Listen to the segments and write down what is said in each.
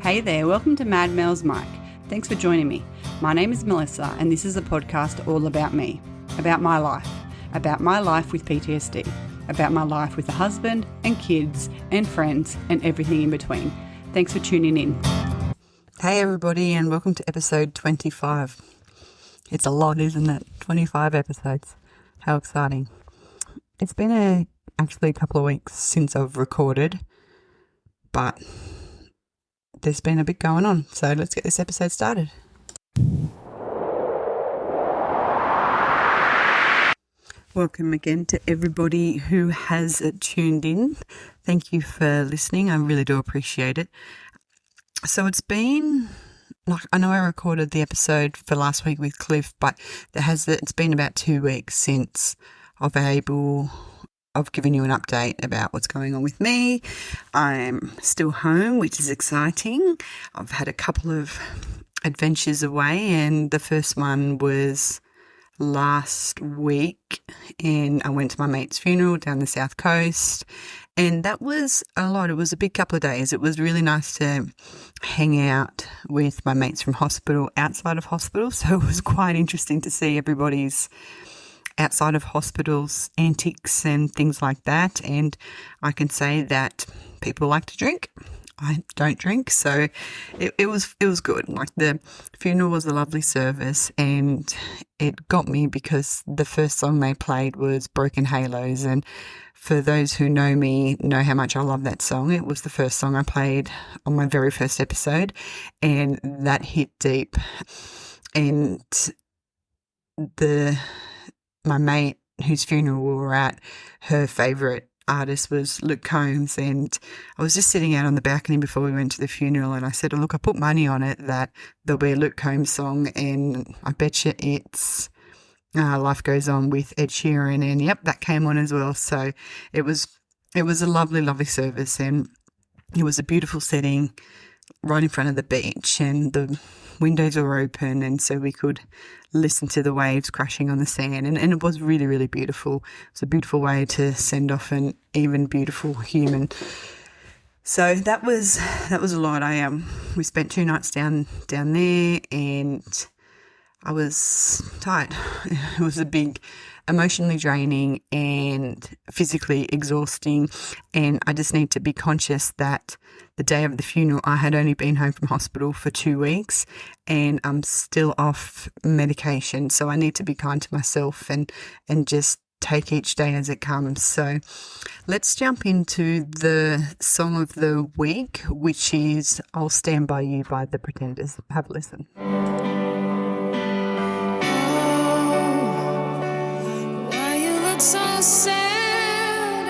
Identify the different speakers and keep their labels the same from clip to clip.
Speaker 1: Hey there, welcome to Mad Mel's Mic. Thanks for joining me. My name is Melissa and this is a podcast all about me, about my life with PTSD, about my life with a husband and kids and friends and everything in between. Thanks for tuning in. Hey everybody, and welcome to episode 25. It's a lot, isn't it? 25 episodes. How exciting. It's been actually a couple of weeks since I've recorded, but there's been a bit going on, so let's get this episode started. Welcome again to everybody who has tuned in. Thank you for listening. I really do appreciate it. So it's been, I know I recorded the episode for last week with Cliff, but it's been about 2 weeks since I've given you an update about what's going on with me. I'm still home, which is exciting. I've had a couple of adventures away, and the first one was last week, and I went to my mate's funeral down the south coast, and that was a lot. It was a big couple of days. It was really nice to hang out with my mates from hospital, outside of hospital, so it was quite interesting to see everybody's outside of hospitals antics and things like that. And I can say that people like to drink. I don't drink, so it was good. Like, the funeral was a lovely service, and it got me because the first song they played was Broken Halos, and for those who know me know how much I love that song. It was the first song I played on my very first episode, and that hit deep. And my mate whose funeral we were at, her favourite artist was Luke Combs, and I was just sitting out on the balcony before we went to the funeral, and I said, oh, look, I put money on it that there'll be a Luke Combs song, and I bet you it's Life Goes On with Ed Sheeran, and yep, that came on as well. So it was a lovely, lovely service, and it was a beautiful setting right in front of the beach, and the windows were open, and so we could listen to the waves crashing on the sand, and it was really, really beautiful. It was a beautiful way to send off an even beautiful human. So that was a lot. We spent 2 nights down there, and I was tired. It was a big, emotionally draining and physically exhausting, and I just need to be conscious that the day of the funeral I had only been home from hospital for 2 weeks, and I'm still off medication, so I need to be kind to myself and just take each day as it comes. So let's jump into the song of the week, which is I'll Stand By You by The Pretenders. Have a listen.
Speaker 2: So sad,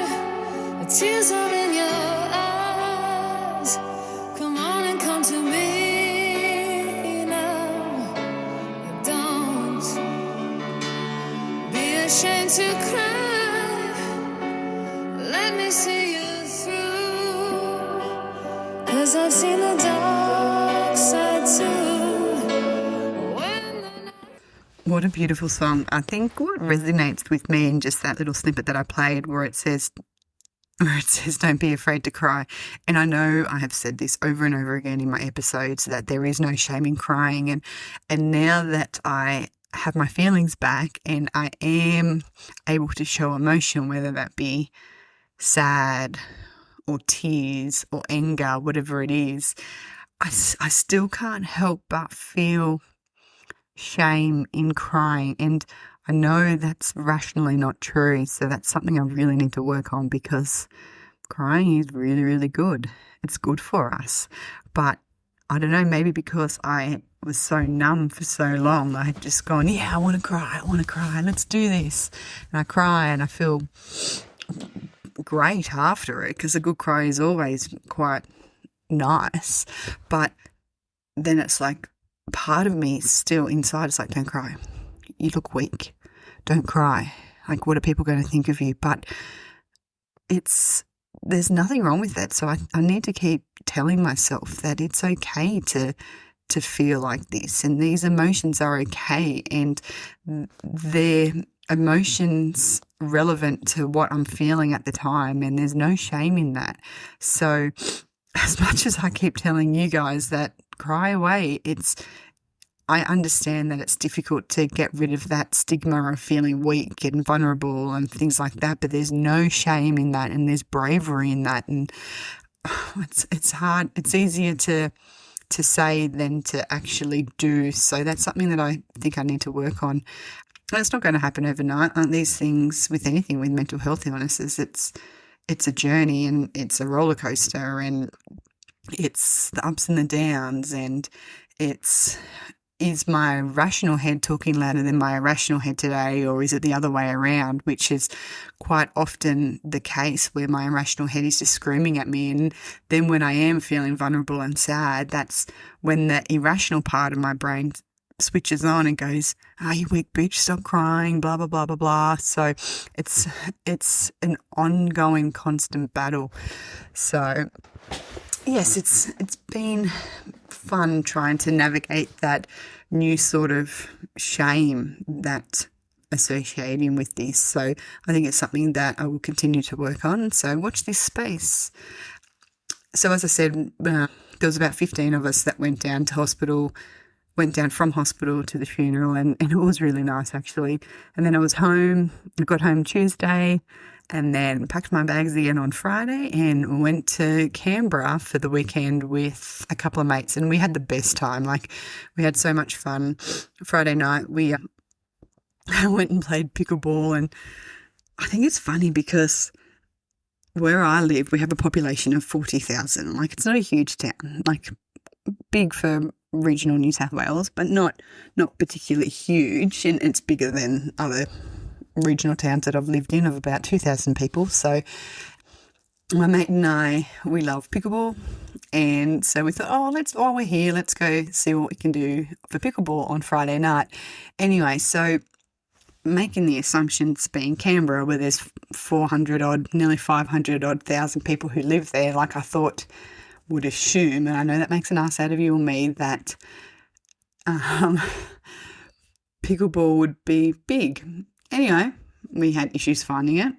Speaker 2: the tears are in your eyes. Come on and come to me now. Don't be ashamed to cry. Let me see you through, 'cause I've seen the dark side too.
Speaker 1: What a beautiful song. I think what resonates with me in just that little snippet that I played where it says don't be afraid to cry. And I know I have said this over and over again in my episodes that there is no shame in crying, and now that I have my feelings back and I am able to show emotion, whether that be sad or tears or anger, whatever it is, I still can't help but feel shame in crying, and I know that's rationally not true, so that's something I really need to work on, because crying is really, really good. It's good for us, but I don't know, maybe because I was so numb for so long, I had just gone, yeah, I want to cry, let's do this, and I cry and I feel great after it, because a good cry is always quite nice, but then it's like part of me still inside is like, don't cry, you look weak, don't cry, like, what are people going to think of you? But there's nothing wrong with that, so I need to keep telling myself that it's okay to feel like this, and these emotions are okay, and they're emotions relevant to what I'm feeling at the time, and there's no shame in that. So as much as I keep telling you guys that cry away, I understand that it's difficult to get rid of that stigma of feeling weak and vulnerable and things like that, but there's no shame in that, and there's bravery in that, and it's hard. It's easier to say than to actually do. So that's something that I think I need to work on. And it's not going to happen overnight. Aren't these things with anything with mental health illnesses? It's a journey, and it's a roller coaster, and it's the ups and the downs, and is my rational head talking louder than my irrational head today, or is it the other way around, which is quite often the case, where my irrational head is just screaming at me. And then when I am feeling vulnerable and sad, that's when the irrational part of my brain switches on and goes, you weak bitch, stop crying, blah, blah, blah, blah, blah. So it's an ongoing, constant battle. So yes, it's been fun trying to navigate that new sort of shame that associating with this. So I think it's something that I will continue to work on. So watch this space. So as I said, there was about 15 of us that went down from hospital to the funeral, and it was really nice actually. And then I got home Tuesday, and then packed my bags again on Friday and went to Canberra for the weekend with a couple of mates, and we had the best time. Like, we had so much fun. Friday night we went and played pickleball, and I think it's funny because where I live, we have a population of 40,000. Like, it's not a huge town, like big for regional New South Wales, but not particularly huge, and it's bigger than other regional towns that I've lived in of about 2,000 people. So my mate and I, we love pickleball, and so we thought, while we're here, let's go see what we can do for pickleball on Friday night. Anyway, so making the assumptions being Canberra, where there's 400 odd, nearly 500 odd thousand people who live there, like I thought would assume, and I know that makes an ass out of you or me, that pickleball would be big. Anyway, we had issues finding it.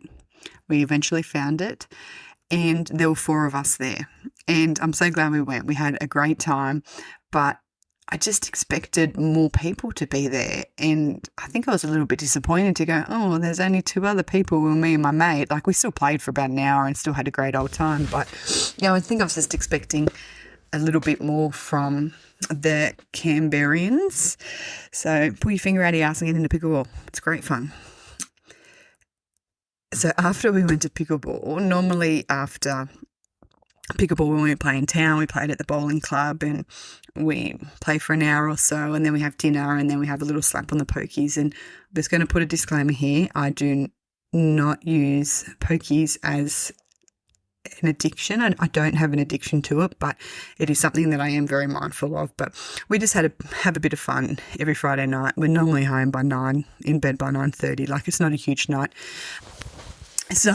Speaker 1: We eventually found it, and there were 4 of us there, and I'm so glad we went. We had a great time, but I just expected more people to be there, and I think I was a little bit disappointed to go, there's only 2 other people, me and my mate. Like, we still played for about an hour and still had a great old time, but I think I was just expecting a little bit more from the Canberrians. So pull your finger out of your ass and get into pickleball. It's great fun. So after we went to pickleball, normally after pickleball, when we play in town, we played at the bowling club, and we play for an hour or so, and then we have dinner, and then we have a little slap on the pokies. And I'm just going to put a disclaimer here. I do not use pokies as an addiction. I don't have an addiction to it, but it is something that I am very mindful of. But we just have a bit of fun every Friday night. We're normally home by 9, in bed by 9:30. Like, it's not a huge night. So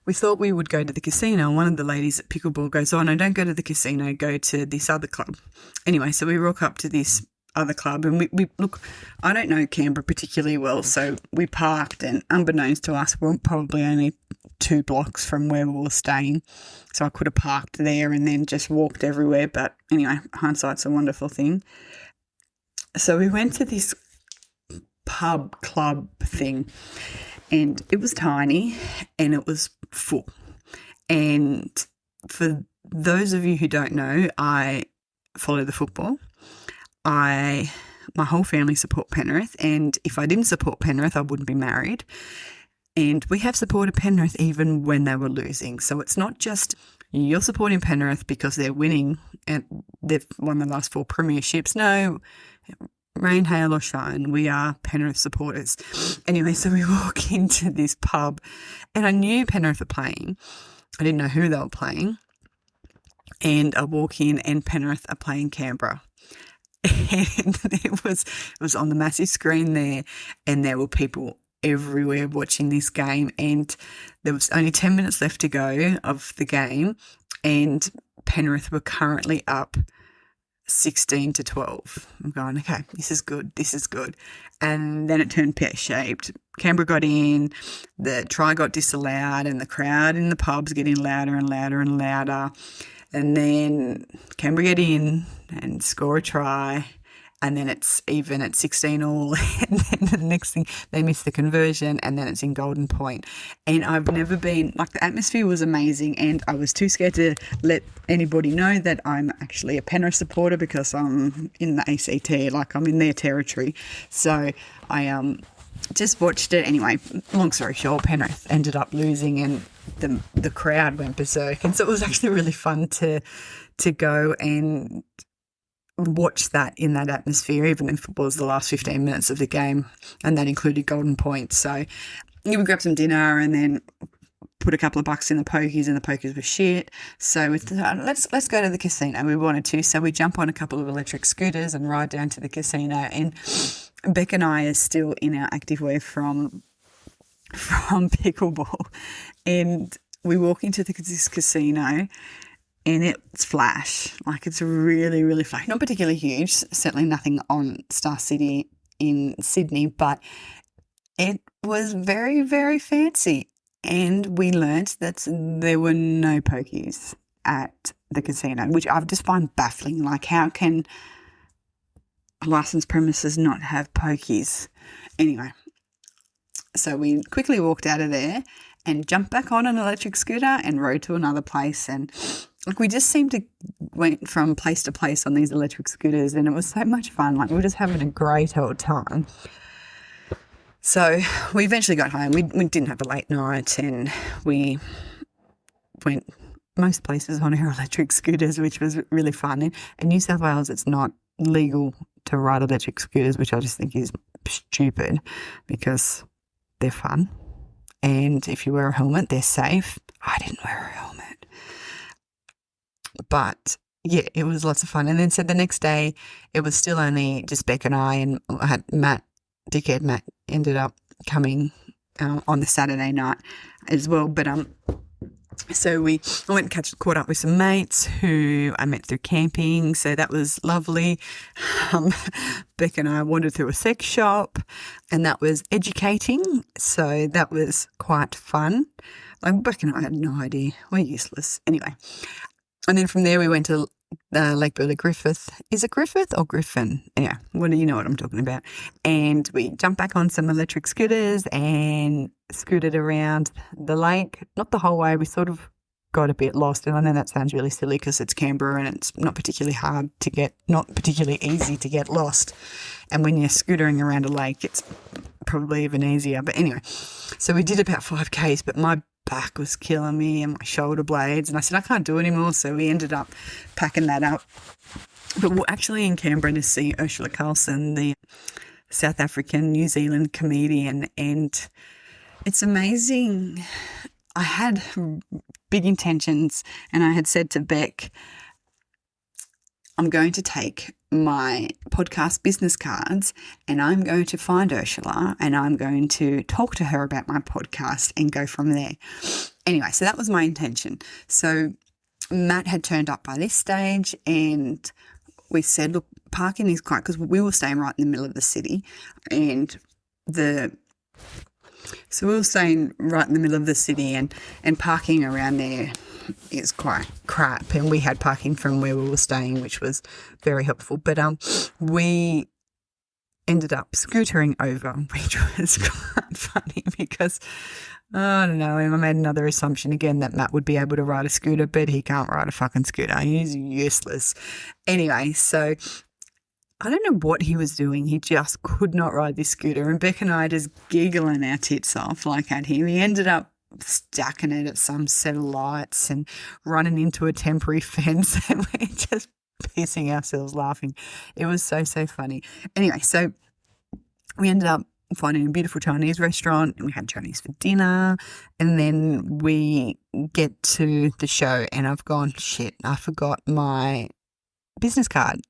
Speaker 1: we thought we would go to the casino. One of the ladies at pickleball goes, no, don't go to the casino, go to this other club. Anyway, so we rock up to this other club, and we look, I don't know Canberra particularly well, so we parked, and unbeknownst to us, we're probably only 2 blocks from where we were staying. So I could have parked there and then just walked everywhere. But anyway, hindsight's a wonderful thing. So we went to this pub club thing, and it was tiny and it was full. And for those of you who don't know, I follow the football. My whole family support Penrith, and if I didn't support Penrith, I wouldn't be married. And we have supported Penrith even when they were losing. So it's not just you're supporting Penrith because they're winning and they've won the last 4 premierships. No, rain, hail or shine, we are Penrith supporters. Anyway, so we walk into this pub, and I knew Penrith were playing. I didn't know who they were playing. And I walk in, and Penrith are playing Canberra. And it was on the massive screen there, and there were people everywhere watching this game, and there was only 10 minutes left to go of the game, and Penrith were currently up 16-12. I'm going, okay, this is good. And then it turned pear-shaped. Canberra got in, the try got disallowed, and the crowd in the pub's getting louder and louder and louder. And then Canberra get in and score a try, and then it's even at 16 all, and then the next thing, they miss the conversion, and then it's in golden point. And I've never been, like, the atmosphere was amazing, and I was too scared to let anybody know that I'm actually a Penrith supporter because I'm in the ACT, like I'm in their territory. So I just watched it. Anyway, long story short, Penrith ended up losing, and the crowd went berserk, and so it was actually really fun to go and watch that in that atmosphere, even if it was the last 15 minutes of the game, and that included golden points. So you would grab some dinner and then put a couple of bucks in the pokies, and the pokies were shit. So we thought, let's go to the casino. We wanted to, so we jump on a couple of electric scooters and ride down to the casino. And Beck and I are still in our activewear from pickleball, and we walk into this casino. And it's flash, like it's really, really flash. Not particularly huge, certainly nothing on Star City in Sydney, but it was very, very fancy. And we learnt that there were no pokies at the casino, which I just find baffling. Like, how can a licensed premises not have pokies? Anyway, so we quickly walked out of there and jumped back on an electric scooter and rode to another place. And like, we just seemed to went from place to place on these electric scooters, and it was so much fun. Like, we were just having a great old time. So we eventually got home. We didn't have a late night, and we went most places on our electric scooters, which was really fun. In New South Wales, it's not legal to ride electric scooters, which I just think is stupid because they're fun. And if you wear a helmet, they're safe. I didn't wear a helmet. But yeah, it was lots of fun. And then so the next day, it was still only just Beck and I had Matt ended up coming on the Saturday night as well. But so I went and caught up with some mates who I met through camping, so that was lovely. Beck and I wandered through a sex shop, and that was educating, so that was quite fun. Like, Beck and I had no idea. We're useless. Anyway. And then from there we went to Lake Burley Griffith. Is it Griffith or Griffin? Yeah, you know what I'm talking about. And we jumped back on some electric scooters and scooted around the lake. Not the whole way. We sort of got a bit lost. And I know that sounds really silly because it's Canberra and it's not particularly easy to get lost. And when you're scootering around a lake, it's probably even easier. But anyway, so we did about 5Ks, but my back was killing me and my shoulder blades, and I said I can't do it anymore, so we ended up packing that up. But we're actually in Canberra to see Ursula Carlson, the South African New Zealand comedian, and it's amazing. I had big intentions, and I had said to Beck, I'm going to take my podcast business cards and I'm going to find Ursula and I'm going to talk to her about my podcast and go from there. Anyway, so that was my intention. So Matt had turned up by this stage, and we said, look, parking is quite, because we were staying right in the middle of the city, and so we were staying right in the middle of the city, and parking around there is quite crap, and we had parking from where we were staying, which was very helpful. But we ended up scootering over, which was quite funny because I don't know, I made another assumption again that Matt would be able to ride a scooter, but he can't ride a fucking scooter. He's useless. Anyway, so I don't know what he was doing. He just could not ride this scooter, and Beck and I just giggling our tits off like at him. He ended up stacking it at some set of lights and running into a temporary fence, and we're just pissing ourselves laughing. It was so funny. Anyway, so we ended up finding a beautiful Chinese restaurant, and we had Chinese for dinner, and then we get to the show and I've gone, shit, I forgot my business card.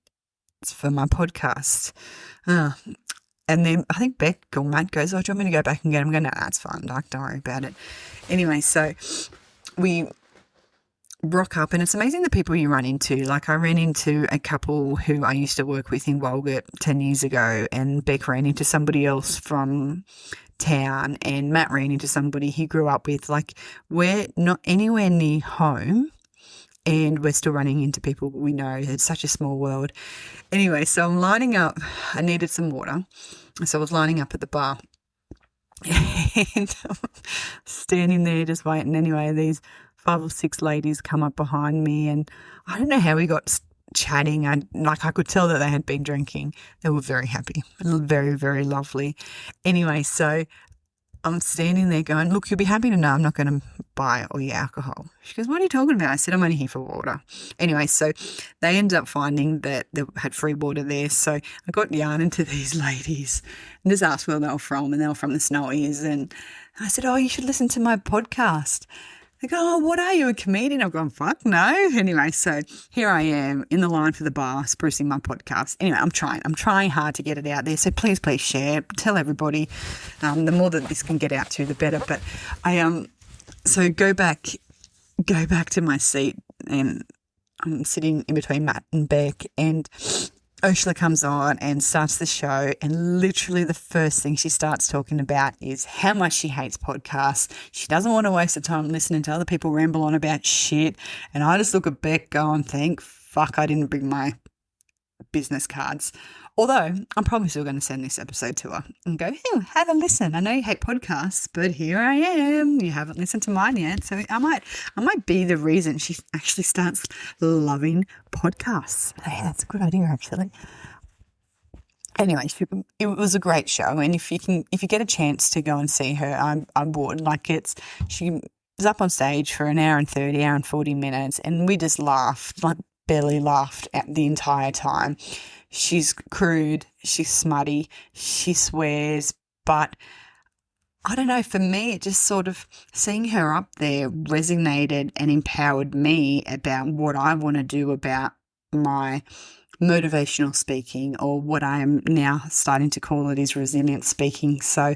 Speaker 1: It's for my podcast. And then I think Beck or Matt goes, oh, do you want me to go back and get him? I'm going, no, that's fine, Doc, don't worry about it. Anyway, so we rock up, and it's amazing the people you run into. Like, I ran into a couple who I used to work with in Walgett 10 years ago, and Beck ran into somebody else from town, and Matt ran into somebody he grew up with. Like, we're not anywhere near home, and we're still running into people we know. It's such a small world. Anyway, so I'm lining up. I needed some water. So I was lining up at the bar and I'm standing there just waiting. Anyway, these 5 or 6 ladies come up behind me, and I don't know how we got chatting. I could tell that they had been drinking. They were very happy, very, very lovely. Anyway, so I'm standing there going, look, you'll be happy to know I'm not going to buy all your alcohol. She goes, what are you talking about? I said, I'm only here for water. Anyway, so they ended up finding that they had free water there. So I got yarning to these ladies and just asked where they were from, and they were from the Snowies. And I said, oh, you should listen to my podcast. They go, oh, what are you, a comedian? I've gone, fuck no. Anyway, so here I am in the line for the bar, sprucing my podcast. Anyway, I'm trying hard to get it out there. So please share, tell everybody. The more that this can get out to, the better. But so go back to my seat, and I'm sitting in between Matt and Beck, and Ursula comes on and starts the show, and literally the first thing she starts talking about is how much she hates podcasts. She doesn't want to waste the time listening to other people ramble on about shit. And I just look at Beck going, thank fuck I didn't bring my business cards. Although I'm probably still going to send this episode to her and go, hey, have a listen. I know you hate podcasts, but here I am. You haven't listened to mine yet. So I might be the reason she actually starts loving podcasts. Hey, that's a good idea, actually. Anyway, it was a great show. And if you get a chance to go and see her, I would. She was up on stage for an hour and 30, hour and 40 minutes. And we just laughed, barely laughed at the entire time. She's crude, she's smutty, she swears, but I don't know, for me, it just sort of, seeing her up there resonated and empowered me about what I want to do about my motivational speaking, or what I am now starting to call it is resilient speaking. So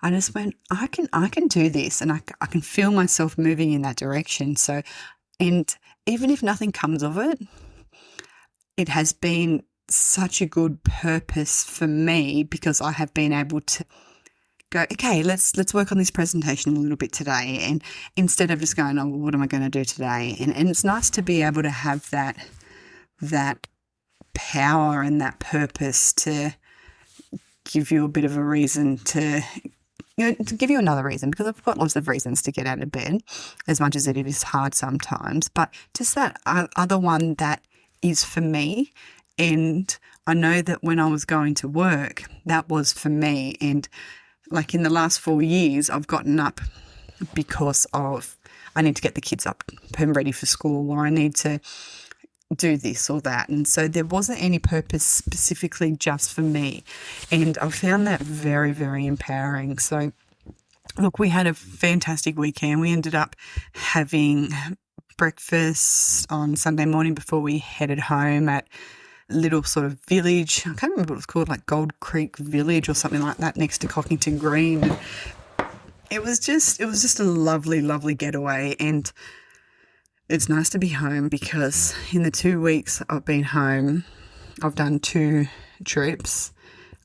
Speaker 1: I just went, I can do this, and I can feel myself moving in that direction. So, and even if nothing comes of it, it has been such a good purpose for me, because I have been able to go, okay, let's work on this presentation a little bit today, and instead of just going, oh, well, what am I going to do today? And it's nice to be able to have that power and that purpose to give you a bit of a reason to give you another reason, because I've got lots of reasons to get out of bed, as much as it is hard sometimes, but just that other one that is for me. And I know that when I was going to work, that was for me. And in the last 4 years, I've gotten up because I need to get the kids up and ready for school, or I need to do this or that. And so there wasn't any purpose specifically just for me. And I found that very, very empowering. So look, we had a fantastic weekend. We ended up having breakfast on Sunday morning before we headed home at little sort of village. I can't remember what it was called, Gold Creek Village or something like that, next to Cockington Green. And it was just a lovely, lovely getaway. And it's nice to be home, because in the 2 weeks I've been home, I've done 2 trips,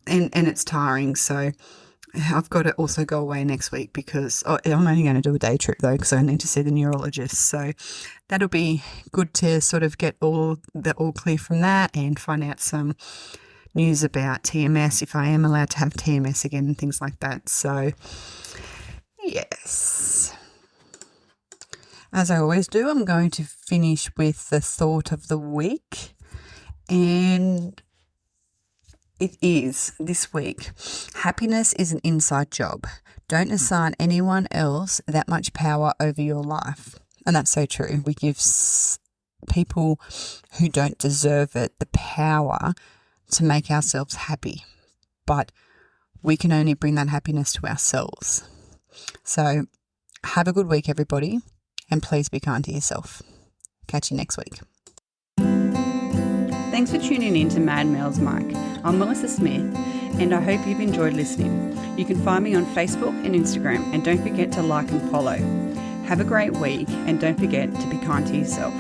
Speaker 1: and it's tiring. So I've got to also go away next week, because I'm only going to do a day trip though, because I need to see the neurologist. So that'll be good to sort of get all clear from that, and find out some news about TMS, if I am allowed to have TMS again, and things like that. So yes, as I always do, I'm going to finish with the thought of the week, and it is this week: happiness is an inside job. Don't assign anyone else that much power over your life. And that's so true. We give people who don't deserve it the power to make ourselves happy, but we can only bring that happiness to ourselves. So have a good week, everybody, and please be kind to yourself. Catch you next week. Thanks for tuning in to Mad Mel's Mic. I'm Melissa Smith, and I hope you've enjoyed listening. You can find me on Facebook and Instagram, and don't forget to like and follow. Have a great week, and don't forget to be kind to yourself.